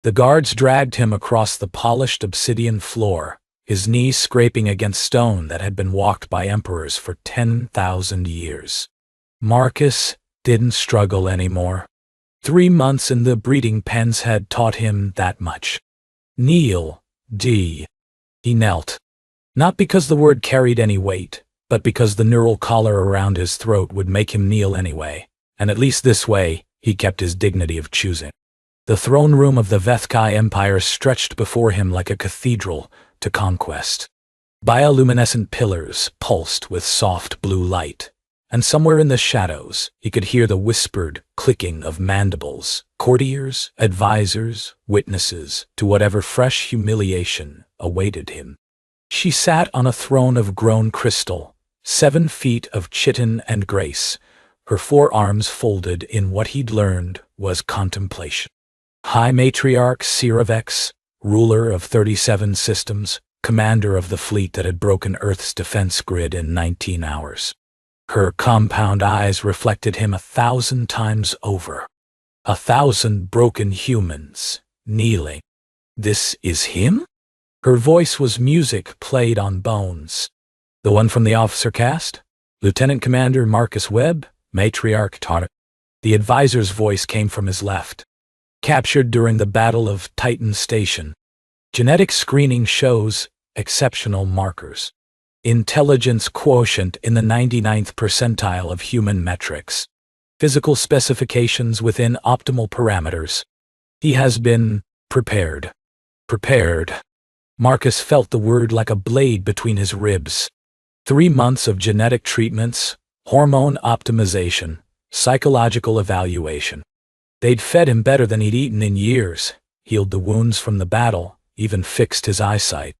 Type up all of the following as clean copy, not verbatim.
The guards dragged him across the polished obsidian floor, his knees scraping against stone that had been walked by emperors for 10,000 years. Marcus didn't struggle anymore. 3 months in the breeding pens had taught him that much. Kneel, D. He knelt. Not because the word carried any weight, but because the neural collar around his throat would make him kneel anyway, and at least this way, he kept his dignity of choosing. The throne room of the Vethkai Empire stretched before him like a cathedral to conquest. Bioluminescent pillars pulsed with soft blue light, and somewhere in the shadows he could hear the whispered clicking of mandibles, courtiers, advisors, witnesses to whatever fresh humiliation awaited him. She sat on a throne of grown crystal, 7 feet of chitin and grace, her forearms folded in what he'd learned was contemplation. High Matriarch Siravex, ruler of 37 systems, commander of the fleet that had broken Earth's defense grid in 19 hours. Her compound eyes reflected him 1,000 times over. 1,000 broken humans, kneeling. This is him? Her voice was music played on bones. The one from the officer caste? Lieutenant Commander Marcus Webb, Matriarch Tartar. The advisor's voice came from his left. Captured during the Battle of Titan Station. Genetic screening shows exceptional markers. Intelligence quotient in the 99th percentile of human metrics. Physical specifications within optimal parameters. He has been prepared. Prepared. Marcus felt the word like a blade between his ribs. 3 months of genetic treatments, hormone optimization, psychological evaluation. They'd fed him better than he'd eaten in years, healed the wounds from the battle, even fixed his eyesight.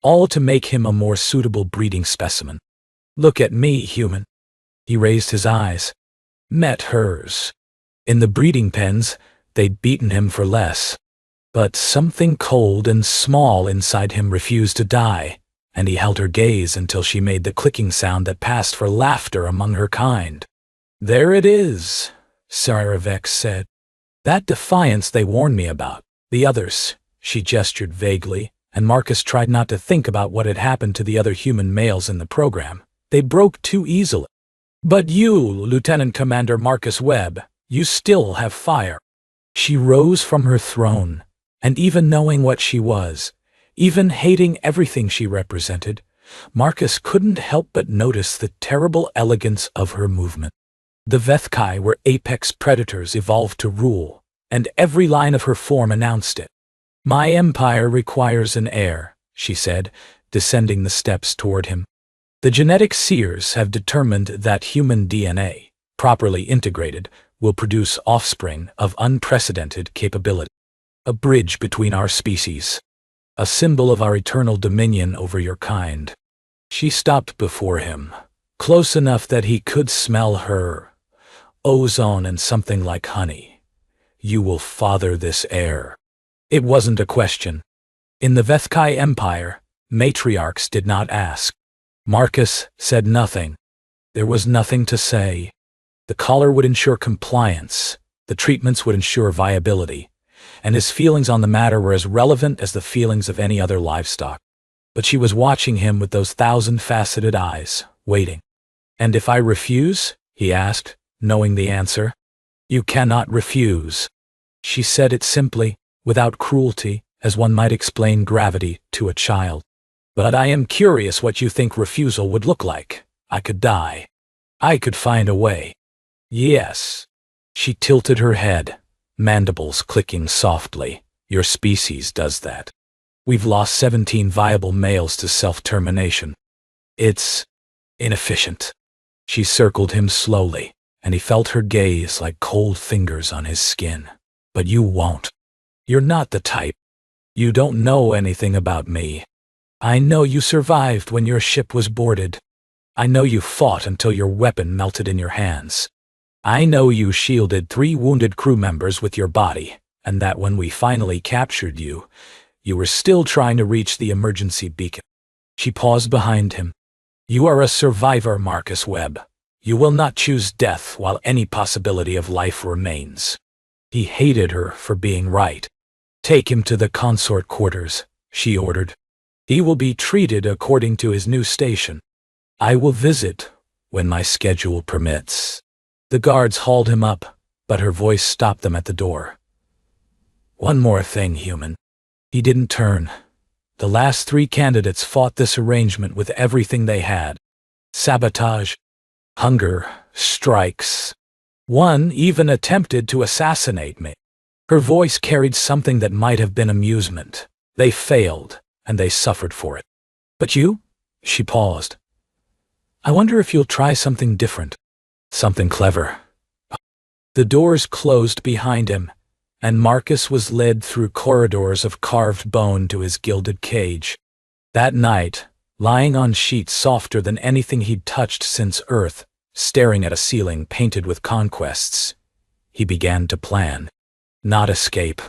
All to make him a more suitable breeding specimen. Look at me, human. He raised his eyes. Met hers. In the breeding pens, they'd beaten him for less. But something cold and small inside him refused to die, and he held her gaze until she made the clicking sound that passed for laughter among her kind. There it is, Saravex said. That defiance they warned me about. The others, she gestured vaguely, and Marcus tried not to think about what had happened to the other human males in the program. They broke too easily. But you, Lieutenant Commander Marcus Webb, you still have fire. She rose from her throne, and even knowing what she was, even hating everything she represented, Marcus couldn't help but notice the terrible elegance of her movement. The Vethkai were apex predators evolved to rule, and every line of her form announced it. My empire requires an heir, she said, descending the steps toward him. The genetic seers have determined that human DNA, properly integrated, will produce offspring of unprecedented capability. A bridge between our species. A symbol of our eternal dominion over your kind. She stopped before him, close enough that he could smell her. Ozone and something like honey. You will father this heir. It wasn't a question. In the Vethkai Empire, matriarchs did not ask. Marcus said nothing. There was nothing to say. The collar would ensure compliance, the treatments would ensure viability, and his feelings on the matter were as relevant as the feelings of any other livestock. But she was watching him with those 1,000-faceted eyes, waiting. And if I refuse? He asked, knowing the answer. You cannot refuse. She said it simply, without cruelty, as one might explain gravity to a child. But I am curious what you think refusal would look like. I could die. I could find a way. Yes. She tilted her head, mandibles clicking softly. Your species does that. We've lost 17 viable males to self-termination. It's inefficient. She circled him slowly, and he felt her gaze like cold fingers on his skin. But you won't. You're not the type. You don't know anything about me. I know you survived when your ship was boarded. I know you fought until your weapon melted in your hands. I know you shielded 3 wounded crew members with your body, and that when we finally captured you, you were still trying to reach the emergency beacon. She paused behind him. You are a survivor, Marcus Webb. You will not choose death while any possibility of life remains. He hated her for being right. Take him to the consort quarters, she ordered. He will be treated according to his new station. I will visit when my schedule permits. The guards hauled him up, but her voice stopped them at the door. One more thing, human. He didn't turn. The last 3 candidates fought this arrangement with everything they had. Sabotage, hunger, strikes. One even attempted to assassinate me. Her voice carried something that might have been amusement. They failed, and they suffered for it. But you? She paused. I wonder if you'll try something different. Something clever. The doors closed behind him, and Marcus was led through corridors of carved bone to his gilded cage. That night, lying on sheets softer than anything he'd touched since Earth, staring at a ceiling painted with conquests, he began to plan. Not escape.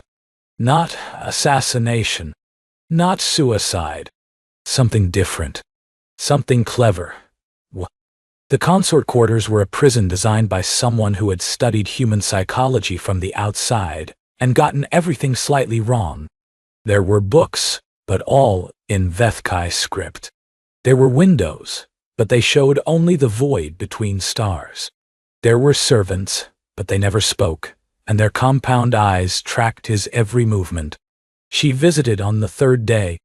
Not assassination. Not suicide. Something different. Something clever. The consort quarters were a prison designed by someone who had studied human psychology from the outside and gotten everything slightly wrong. There were books, but all in Vethkai script. There were windows, but they showed only the void between stars. There were servants, but they never spoke, and their compound eyes tracked his every movement. She visited on the 3rd day.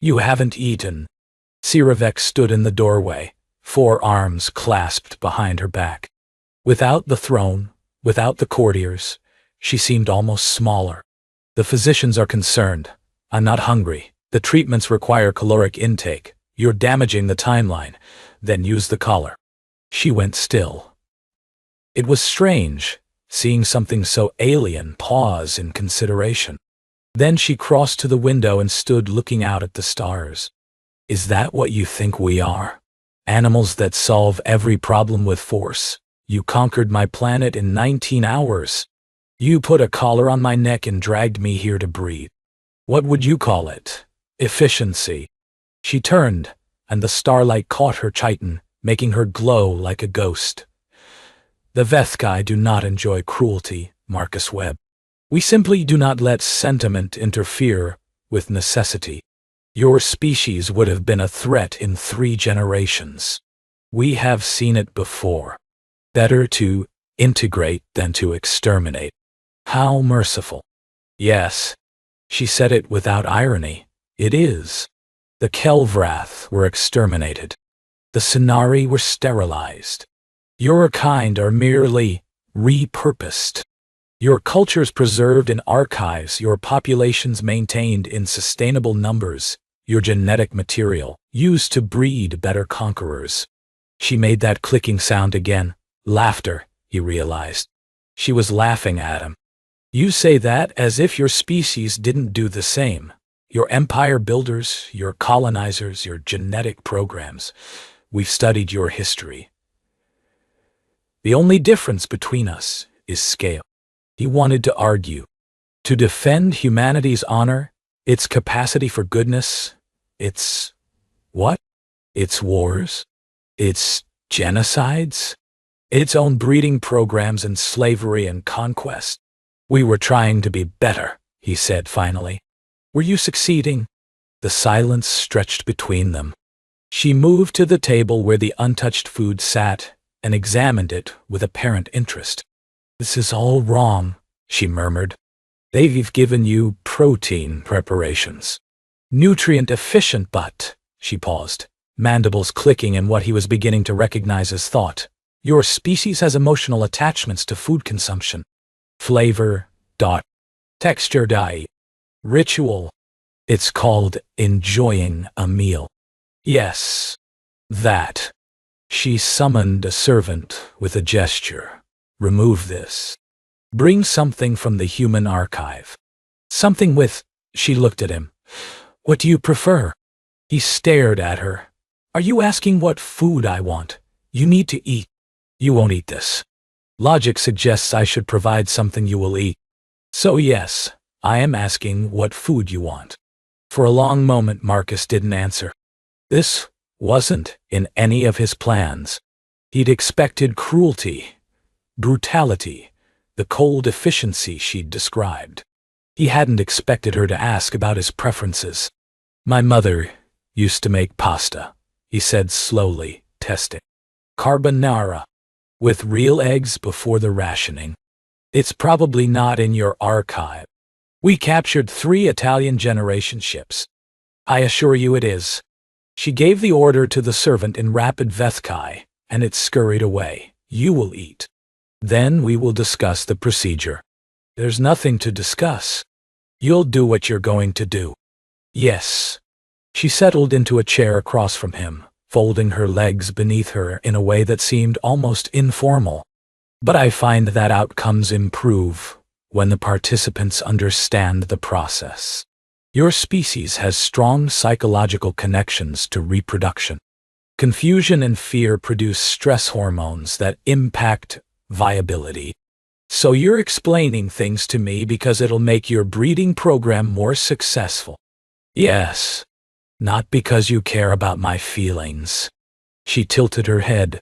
You haven't eaten. Siravek stood in the doorway, 4 arms clasped behind her back. Without the throne, without the courtiers, she seemed almost smaller. The physicians are concerned. I'm not hungry. The treatments require caloric intake. You're damaging the timeline. Then use the collar. She went still. It was strange, seeing something so alien pause in consideration. Then she crossed to the window and stood looking out at the stars. Is that what you think we are? Animals that solve every problem with force? You conquered my planet in 19 hours. You put a collar on my neck and dragged me here to breathe. What would you call it? Efficiency. She turned, and the starlight caught her chitin, making her glow like a ghost. The Vethkai do not enjoy cruelty, Marcus Webb. We simply do not let sentiment interfere with necessity. Your species would have been a threat in 3 generations. We have seen it before. Better to integrate than to exterminate. How merciful. Yes. She said it without irony. It is. The Kelvrath were exterminated. The Cenari were sterilized. Your kind are merely repurposed. Your cultures preserved in archives, your populations maintained in sustainable numbers, your genetic material used to breed better conquerors. She made that clicking sound again. Laughter, he realized. She was laughing at him. You say that as if your species didn't do the same. Your empire builders, your colonizers, your genetic programs. We've studied your history. The only difference between us is scale. He wanted to argue. To defend humanity's honor, its capacity for goodness, its what? Its wars, its genocides, its own breeding programs and slavery and conquest. We were trying to be better, he said finally. Were you succeeding? The silence stretched between them. She moved to the table where the untouched food sat and examined it with apparent interest. This is all wrong, she murmured. They've given you protein preparations. Nutrient efficient, but, she paused, mandibles clicking in what he was beginning to recognize as thought. Your species has emotional attachments to food consumption. Flavor, texture, ritual. It's called enjoying a meal. Yes, that. She summoned a servant with a gesture. Remove this. Bring something from the human archive. Something with, she looked at him. What do you prefer? He stared at her. Are you asking what food I want? You need to eat. You won't eat this. Logic suggests I should provide something you will eat. So yes, I am asking what food you want. For a long moment Marcus didn't answer. This wasn't in any of his plans. He'd expected cruelty, brutality, the cold efficiency she'd described. He hadn't expected her to ask about his preferences. "My mother used to make pasta," he said slowly, testing. "Carbonara, with real eggs before the rationing. It's probably not in your archive. We captured 3 Italian generation ships. I assure you it is." She gave the order to the servant in rapid Vethkai, and it scurried away. "You will eat. Then we will discuss the procedure." "There's nothing to discuss. You'll do what you're going to do." "Yes." She settled into a chair across from him, folding her legs beneath her in a way that seemed almost informal. "But I find that outcomes improve when the participants understand the process. Your species has strong psychological connections to reproduction. Confusion and fear produce stress hormones that impact viability. So you're explaining things to me because it'll make your breeding program more successful." "Yes. Not because you care about my feelings." She tilted her head.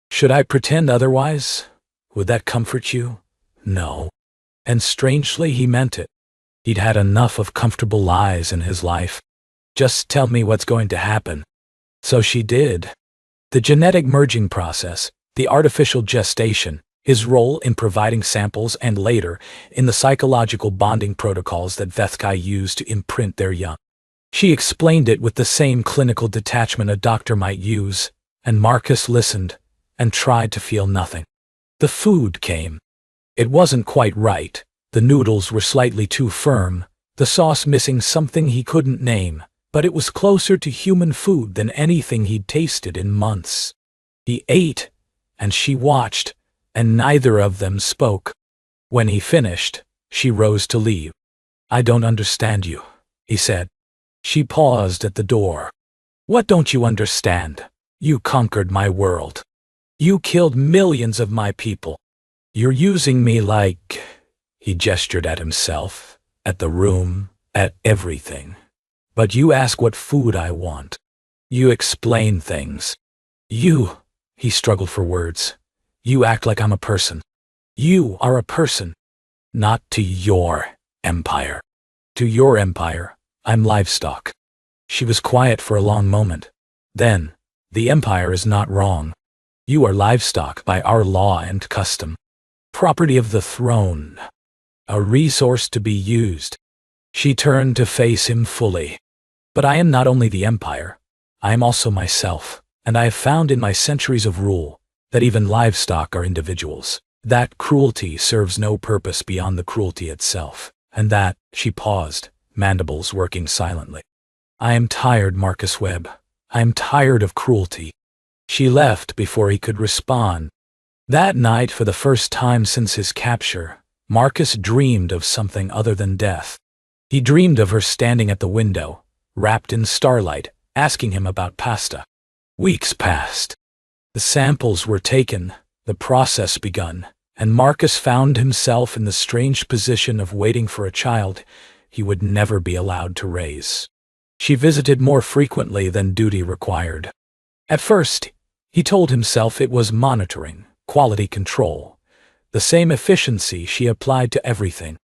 "Should I pretend otherwise? Would that comfort you?" "No." And strangely, he meant it. He'd had enough of comfortable lies in his life. "Just tell me what's going to happen." So she did. The genetic merging process, the artificial gestation, his role in providing samples, and later, in the psychological bonding protocols that Vethkai used to imprint their young. She explained it with the same clinical detachment a doctor might use, and Marcus listened and tried to feel nothing. The food came. It wasn't quite right. The noodles were slightly too firm, the sauce missing something he couldn't name, but it was closer to human food than anything he'd tasted in months. He ate, and she watched, and neither of them spoke. When he finished, she rose to leave. "I don't understand you," he said. She paused at the door. "What don't you understand? You conquered my world. You killed millions of my people. You're using me like..." He gestured at himself, at the room, at everything. "But you ask what food I want. You explain things. He struggled for words. "You act like I'm a person. You are a person. Not to your empire. To your empire, I'm livestock." She was quiet for a long moment. Then, "The empire is not wrong. You are livestock by our law and custom. Property of the throne. A resource to be used." She turned to face him fully. "But I am not only the empire. I am also myself, and I have found in my centuries of rule that even livestock are individuals. That cruelty serves no purpose beyond the cruelty itself, and that..." She paused, mandibles working silently. "I am tired, Marcus Webb. I am tired of cruelty." She left before he could respond. That night, for the first time since his capture, Marcus dreamed of something other than death. He dreamed of her standing at the window, wrapped in starlight, asking him about pasta. Weeks passed. The samples were taken, the process begun, and Marcus found himself in the strange position of waiting for a child he would never be allowed to raise. She visited more frequently than duty required. At first, he told himself it was monitoring, quality control, the same efficiency she applied to everything.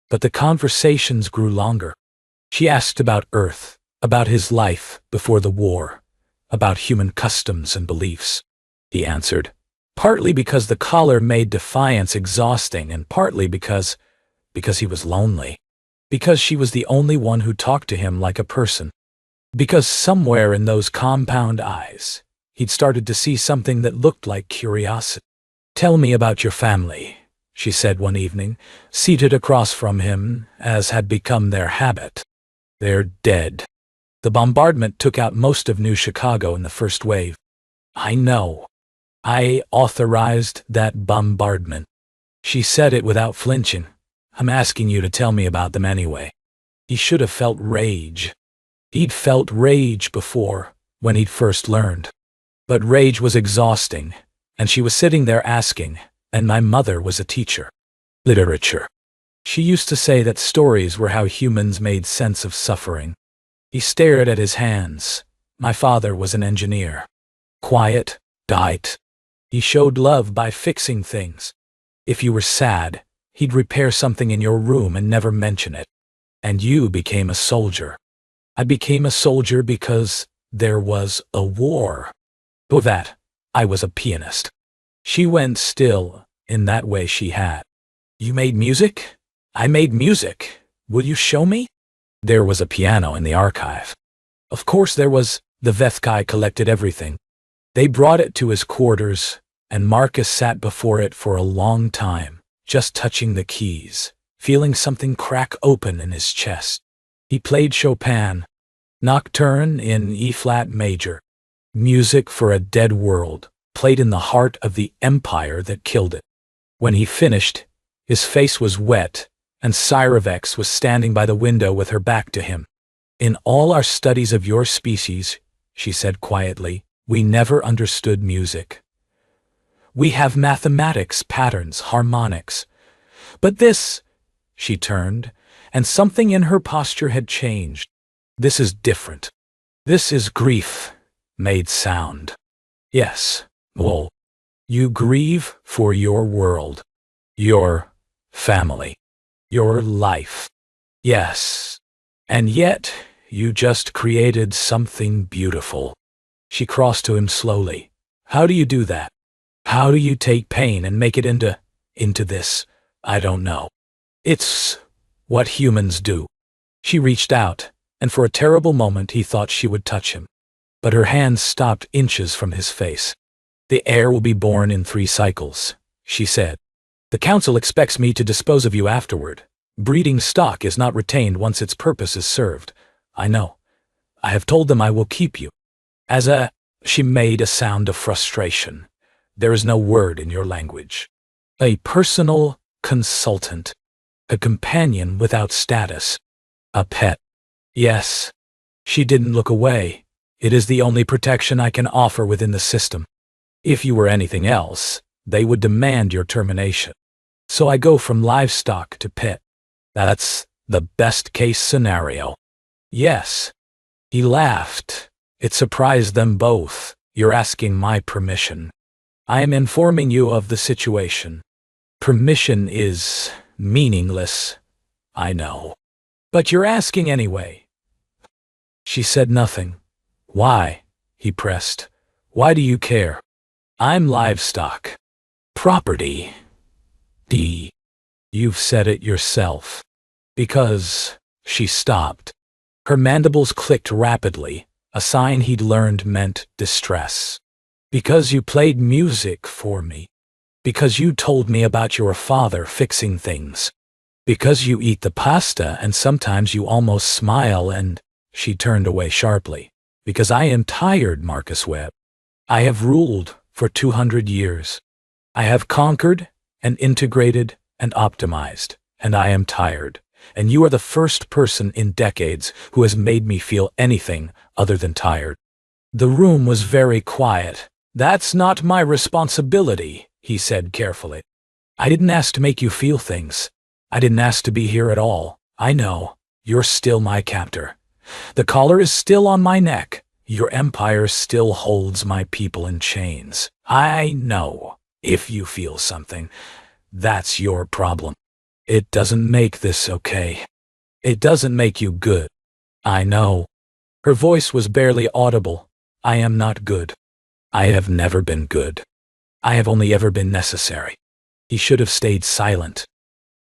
But the conversations grew longer. She asked about Earth, about his life before the war, about human customs and beliefs. He answered, partly because the collar made defiance exhausting, and partly because he was lonely. Because she was the only one who talked to him like a person. Because somewhere in those compound eyes, he'd started to see something that looked like curiosity. "Tell me about your family," she said one evening, seated across from him, as had become their habit. "They're dead. The bombardment took out most of New Chicago in the first wave." "I know. I authorized that bombardment." She said it without flinching. "I'm asking you to tell me about them anyway." He should have felt rage. He'd felt rage before, when he'd first learned. But rage was exhausting, and she was sitting there asking, "And my mother was a teacher. Literature. She used to say that stories were how humans made sense of suffering." He stared at his hands. "My father was an engineer. Quiet, diet. He showed love by fixing things. If you were sad, He'd repair something in your room and never mention it. And you became a soldier. I became a soldier because there was a war. Before that, I was a pianist. She went still, in that way she had. You made music? I made music. Will you show me? There was a piano in the archive. Of course there was. The Vethkai collected everything. They brought it to his quarters, and Marcus sat before it for a long time, just touching the keys, feeling something crack open in his chest. He played Chopin, Nocturne in E-flat major, music for a dead world, played in the heart of the empire that killed it. When he finished, his face was wet, and Cyravex was standing by the window with her back to him. In all our studies of your species, she said quietly, we never understood music. We have mathematics, patterns, harmonics. But this, she turned, and something in her posture had changed. This is different. This is grief, made sound. Yes, well, you grieve for your world, your family, your life. Yes, and yet you just created something beautiful. She crossed to him slowly. How do you do that? How do you take pain and make it into this? I don't know. It's what humans do. She reached out, and for a terrible moment he thought she would touch him. But her hands stopped inches from his face. The heir will be born in 3 cycles, she said. The council expects me to dispose of you afterward. Breeding stock is not retained once its purpose is served. I know. I have told them I will keep you. She made a sound of frustration. There is no word in your language. A personal consultant. A companion without status. A pet. Yes. She didn't look away. It is the only protection I can offer within the system. If you were anything else, they would demand your termination. So I go from livestock to pet. That's the best-case scenario. Yes. He laughed. It surprised them both. You're asking my permission. I am informing you of the situation. Permission is meaningless. I know. But you're asking anyway. She said nothing. Why? He pressed. Why do you care? I'm livestock. Property. You've said it yourself. Because, she stopped. Her mandibles clicked rapidly, a sign he'd learned meant distress. Because you played music for me. Because you told me about your father fixing things. Because you eat the pasta and sometimes you almost smile and, she turned away sharply. Because I am tired, Marcus Webb. I have ruled for 200 years. I have conquered and integrated and optimized, and I am tired. And you are the first person in decades who has made me feel anything other than tired. The room was very quiet. That's not my responsibility, he said carefully. I didn't ask to make you feel things. I didn't ask to be here at all. I know. You're still my captor. The collar is still on my neck. Your empire still holds my people in chains. I know. If you feel something, that's your problem. It doesn't make this okay. It doesn't make you good. I know. Her voice was barely audible. I am not good. I have never been good. I have only ever been necessary. He should have stayed silent.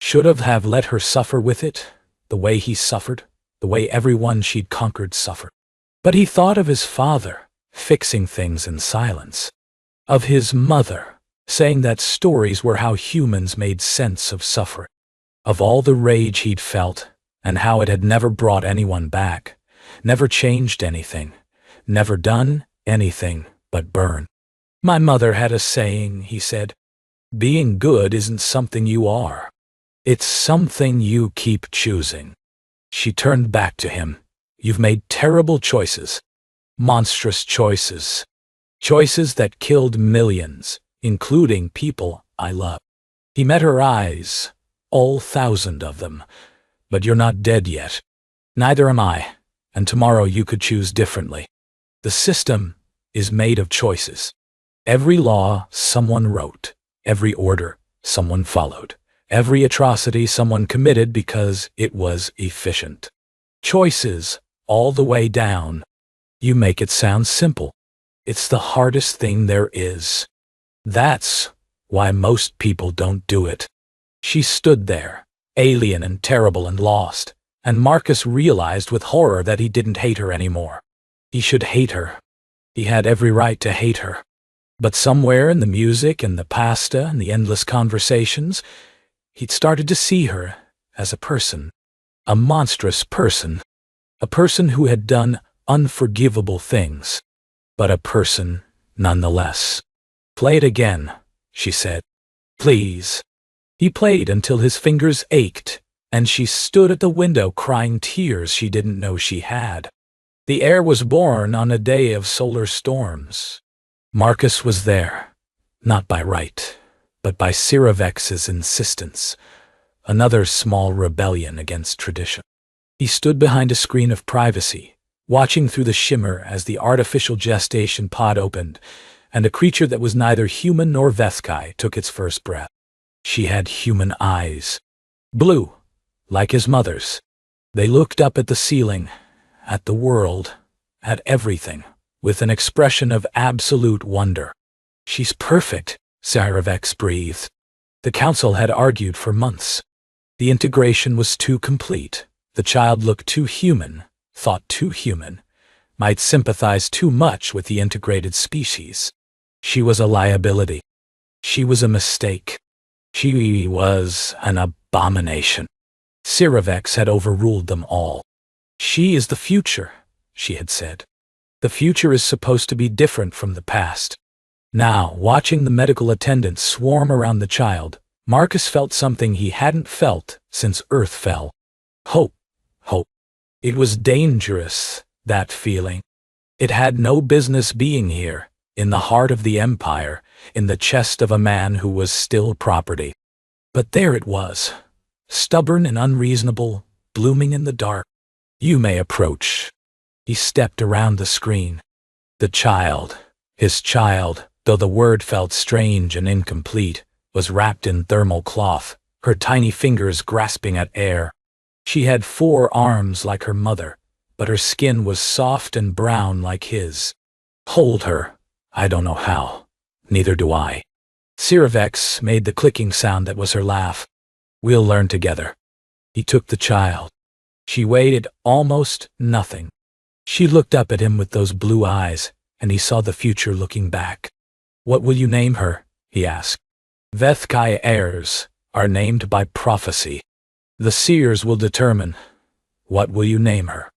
Should have let her suffer with it, the way he suffered, the way everyone she'd conquered suffered. But he thought of his father, fixing things in silence. Of his mother, saying that stories were how humans made sense of suffering. Of all the rage he'd felt, and how it had never brought anyone back, never changed anything, never done anything but burn. My mother had a saying, he said. Being good isn't something you are. It's something you keep choosing. She turned back to him. You've made terrible choices. Monstrous choices. Choices that killed millions, including people I love. He met her eyes. All 1,000 of them. But you're not dead yet. Neither am I, and tomorrow you could choose differently. The system is made of choices. Every law someone wrote, every order someone followed, Every atrocity someone committed because it was efficient. Choices, all the way down. You make it sound simple. It's the hardest thing there is. That's why most people don't do it. She stood there, alien and terrible and lost, and Marcus realized with horror that he didn't hate her anymore. He should hate her. He had every right to hate her. But somewhere in the music and the pasta and the endless conversations, he'd started to see her as a person. A monstrous person. A person who had done unforgivable things. But a person nonetheless. "Play it again," she said. "Please." He played until his fingers ached, and she stood at the window crying tears she didn't know she had. The Heir was born on a day of solar storms. Marcus was there, not by right, but by Siravex's insistence, another small rebellion against tradition. He stood behind a screen of privacy, watching through the shimmer as the artificial gestation pod opened, and a creature that was neither human nor Vethkai took its first breath. She had human eyes. Blue, like his mother's. They looked up at the ceiling, at the world, at everything, with an expression of absolute wonder. "She's perfect," Siraveks breathed. The council had argued for months. The integration was too complete. The child looked too human, thought too human, might sympathize too much with the integrated species. She was a liability. She was a mistake. She was an abomination. Siraveks had overruled them all. "She is the future," she had said. "The future is supposed to be different from the past." Now, watching the medical attendants swarm around the child, Marcus felt something he hadn't felt since Earth fell. Hope. Hope. It was dangerous, that feeling. It had no business being here, in the heart of the Empire, in the chest of a man who was still property. But there it was, stubborn and unreasonable, blooming in the dark. "You may approach." He stepped around the screen. The child, his child, though the word felt strange and incomplete, was wrapped in thermal cloth, her tiny fingers grasping at air. She had 4 arms like her mother, but her skin was soft and brown like his. "Hold her." "I don't know how. Neither do I." Siraveks made the clicking sound that was her laugh. "We'll learn together." He took the child. She weighed almost nothing. She looked up at him with those blue eyes, and he saw the future looking back. "What will you name her?" he asked. "Vethkai heirs are named by prophecy. The seers will determine. What will you name her?"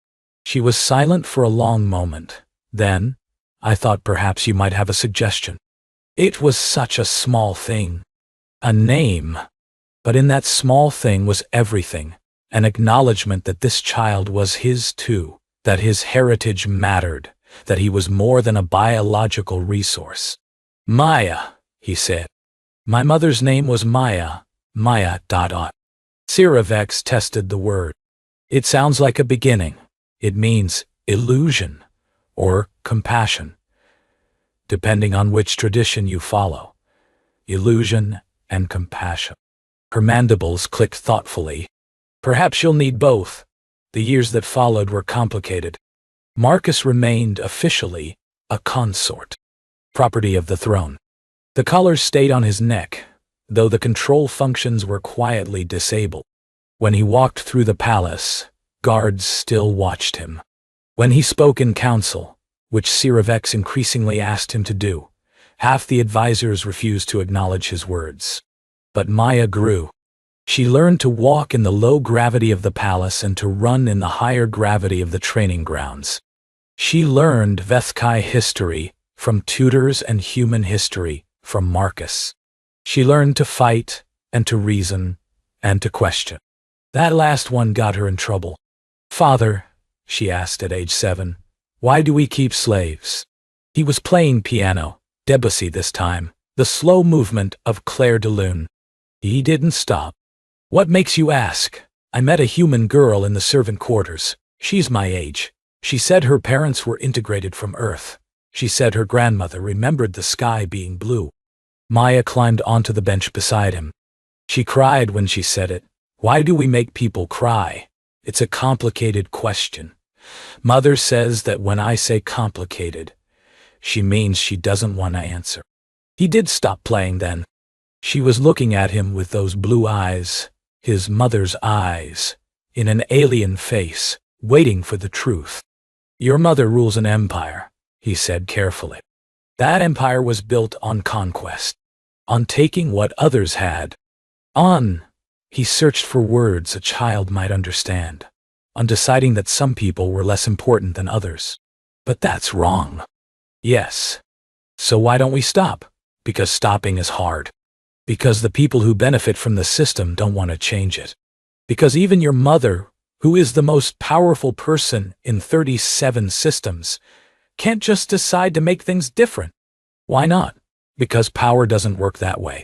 She was silent for a long moment. Then, "I thought perhaps you might have a suggestion." It was such a small thing. A name. But in that small thing was everything. An acknowledgement that this child was his too, that his heritage mattered, that he was more than a biological resource. "Maya," he said. "My mother's name was Maya. Maya. Siraveks tested the word. "It sounds like a beginning. It means illusion or compassion, depending on which tradition you follow. Illusion and compassion." Her mandibles clicked thoughtfully. "Perhaps you'll need both." The years that followed were complicated. Marcus remained officially a consort, property of the throne. The collar stayed on his neck, though the control functions were quietly disabled. When he walked through the palace, guards still watched him. When he spoke in council, which Siraveks increasingly asked him to do, half the advisors refused to acknowledge his words. But Maya grew. She learned to walk in the low gravity of the palace and to run in the higher gravity of the training grounds. She learned Vethkai history from tutors and human history from Marcus. She learned to fight and to reason and to question. That last one got her in trouble. "Father," she asked at age 7, "why do we keep slaves?" He was playing piano, Debussy this time, the slow movement of Clair de Lune. He didn't stop. "What makes you ask? I met a human girl in the servant quarters. She's my age. She said her parents were integrated from Earth. She said her grandmother remembered the sky being blue." Maya climbed onto the bench beside him. She cried when she said it. Why do we make people cry? It's a complicated question. Mother says that when I say complicated, she means she doesn't want to answer. He did stop playing then. She was looking at him with those blue eyes, his mother's eyes, in an alien face, waiting for the truth. Your mother rules an empire, he said carefully. That empire was built on conquest, on taking what others had, he searched for words a child might understand, on deciding that some people were less important than others. But that's wrong. Yes. So why don't we stop? Because stopping is hard. Because the people who benefit from the system don't want to change it. Because even your mother, who is the most powerful person in 37 systems, can't just decide to make things different. Why not? Because power doesn't work that way.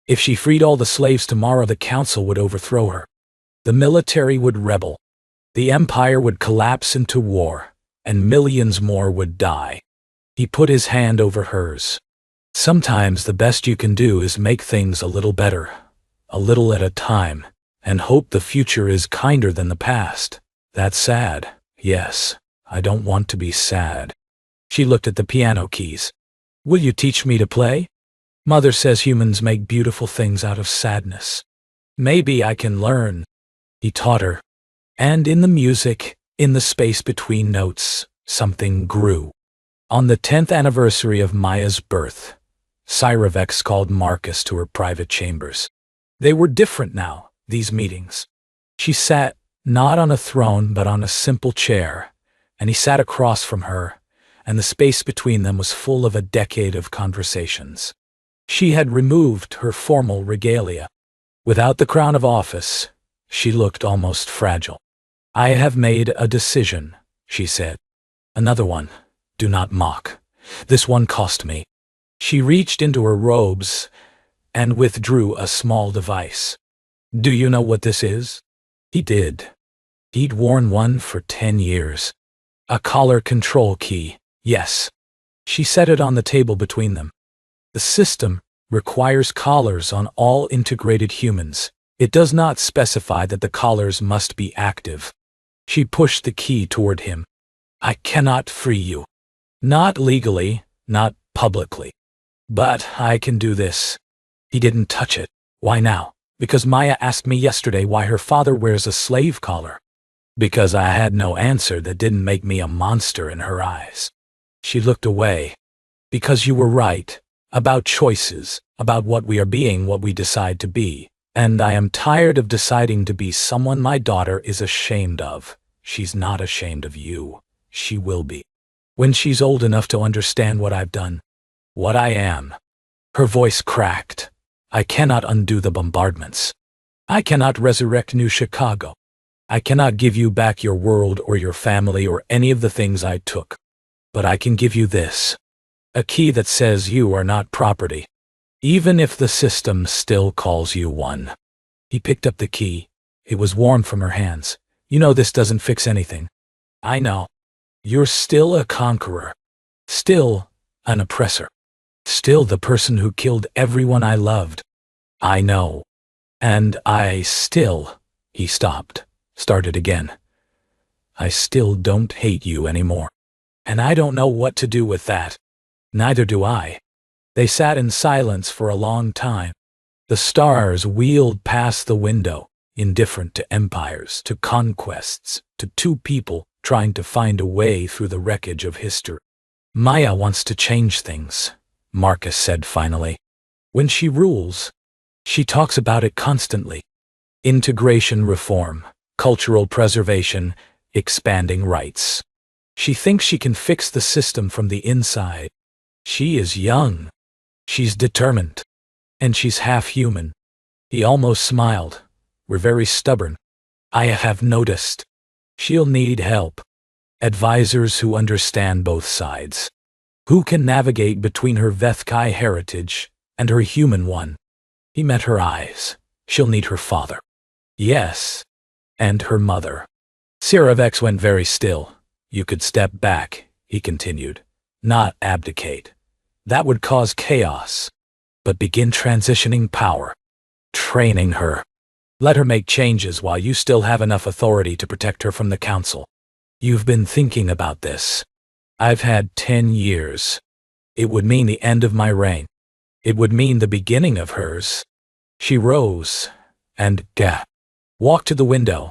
If she freed all the slaves tomorrow, the council would overthrow her. The military would rebel. The empire would collapse into war, and millions more would die. He put his hand over hers. Sometimes the best you can do is make things a little better, a little at a time, and hope the future is kinder than the past. That's sad. Yes, I don't want to be sad. She looked at the piano keys. Will you teach me to play? Mother says humans make beautiful things out of sadness. Maybe I can learn. He taught her. And in the music, in the space between notes, something grew. On the 10th anniversary of Maya's birth, Cyravex called Marcus to her private chambers. They were different now, these meetings. She sat, not on a throne but on a simple chair, and he sat across from her, and the space between them was full of a decade of conversations. She had removed her formal regalia. Without the crown of office, she looked almost fragile. I have made a decision, she said. Another one. Do not mock. This one cost me. She reached into her robes and withdrew a small device. Do you know what this is? He did. He'd worn one for 10 years. A collar control key, yes. She set it on the table between them. The system requires collars on all integrated humans. It does not specify that the collars must be active. She pushed the key toward him. I cannot free you. Not legally, not publicly. But I can do this. He didn't touch it. Why now? Because Maya asked me yesterday why her father wears a slave collar. Because I had no answer that didn't make me a monster in her eyes. She looked away. Because you were right. About choices, about what we are being, what we decide to be. And I am tired of deciding to be someone my daughter is ashamed of. She's not ashamed of you. She will be. When she's old enough to understand what I've done. What I am. Her voice cracked. I cannot undo the bombardments. I cannot resurrect New Chicago. I cannot give you back your world or your family or any of the things I took. But I can give you this. A key that says you are not property. Even if the system still calls you one. He picked up the key. It was warm from her hands. You know this doesn't fix anything. I know. You're still a conqueror. Still an oppressor. Still the person who killed everyone I loved. I know. And I still... He stopped. Started again. I still don't hate you anymore. And I don't know what to do with that. Neither do I. They sat in silence for a long time. The stars wheeled past the window, indifferent to empires, to conquests, to two people trying to find a way through the wreckage of history. Maya wants to change things, Marcus said finally. When she rules, she talks about it constantly. Integration reform, cultural preservation, expanding rights. She thinks she can fix the system from the inside. She is young. She's determined. And she's half human. He almost smiled. We're very stubborn. I have noticed. She'll need help. Advisors who understand both sides. Who can navigate between her Vethkai heritage and her human one. He met her eyes. She'll need her father. Yes. And her mother. Cyravex went very still. You could step back, he continued. Not abdicate. That would cause chaos. But begin transitioning power. training her. Let her make changes while you still have enough authority to protect her from the council. You've been thinking about this. I've had 10 years. It would mean the end of my reign. It would mean the beginning of hers. She rose and walked to the window.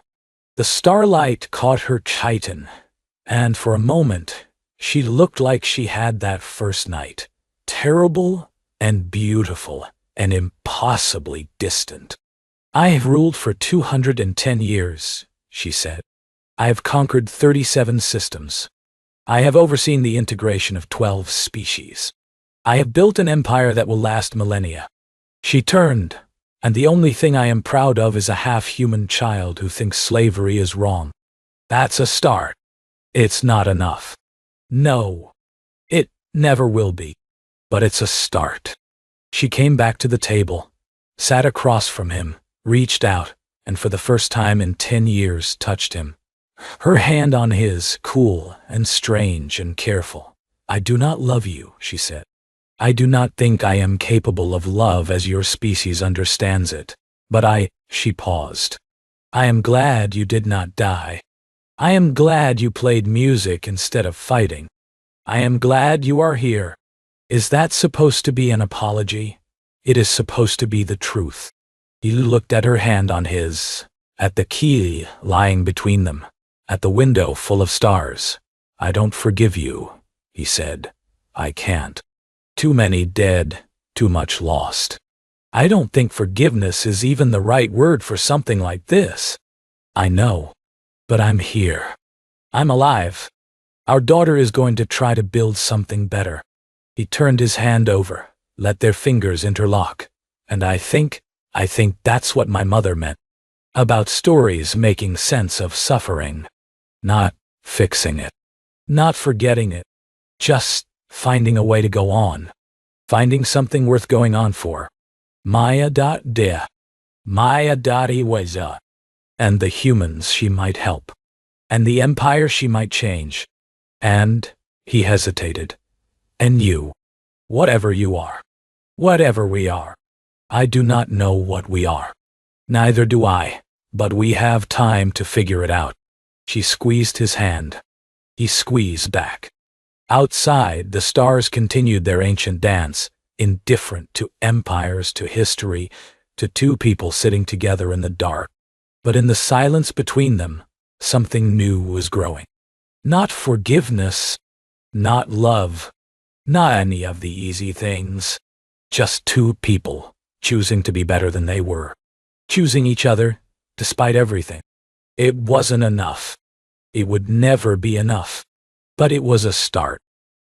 The starlight caught her chitin, and for a moment she looked like she had that first night, terrible and beautiful and impossibly distant. I have ruled for 210 years, she said. I have conquered 37 systems. I have overseen the integration of 12 species. I have built an empire that will last millennia. She turned, and the only thing I am proud of is a half-human child who thinks slavery is wrong. That's a start. It's not enough. No, it never will be. But it's a start. She came back to the table, sat across from him, reached out, and for the first time in 10 years touched him. Her hand on his, cool and strange and careful. I do not love you, she said. I do not think I am capable of love as your species understands it. But she paused. I am glad you did not die. I am glad you played music instead of fighting. I am glad you are here. Is that supposed to be an apology? It is supposed to be the truth. He looked at her hand on his, at the key lying between them, at the window full of stars. I don't forgive you, he said. I can't. Too many dead, too much lost. I don't think forgiveness is even the right word for something like this. I know. But I'm here. I'm alive. Our daughter is going to try to build something better. He turned his hand over, let their fingers interlock, and I think that's what my mother meant. About stories making sense of suffering. Not fixing it. Not forgetting it. Just finding a way to go on. Finding something worth going on for. Maya.de. Maya.iweza. And the humans she might help. And the empire she might change. And, he hesitated. And you. Whatever you are. Whatever we are. I do not know what we are. Neither do I, but we have time to figure it out. She squeezed his hand. He squeezed back. Outside, the stars continued their ancient dance, indifferent to empires, to history, to two people sitting together in the dark. But in the silence between them, something new was growing. Not forgiveness, not love, not any of the easy things. Just two people, choosing to be better than they were. Choosing each other, despite everything. It wasn't enough. It would never be enough. But it was a start.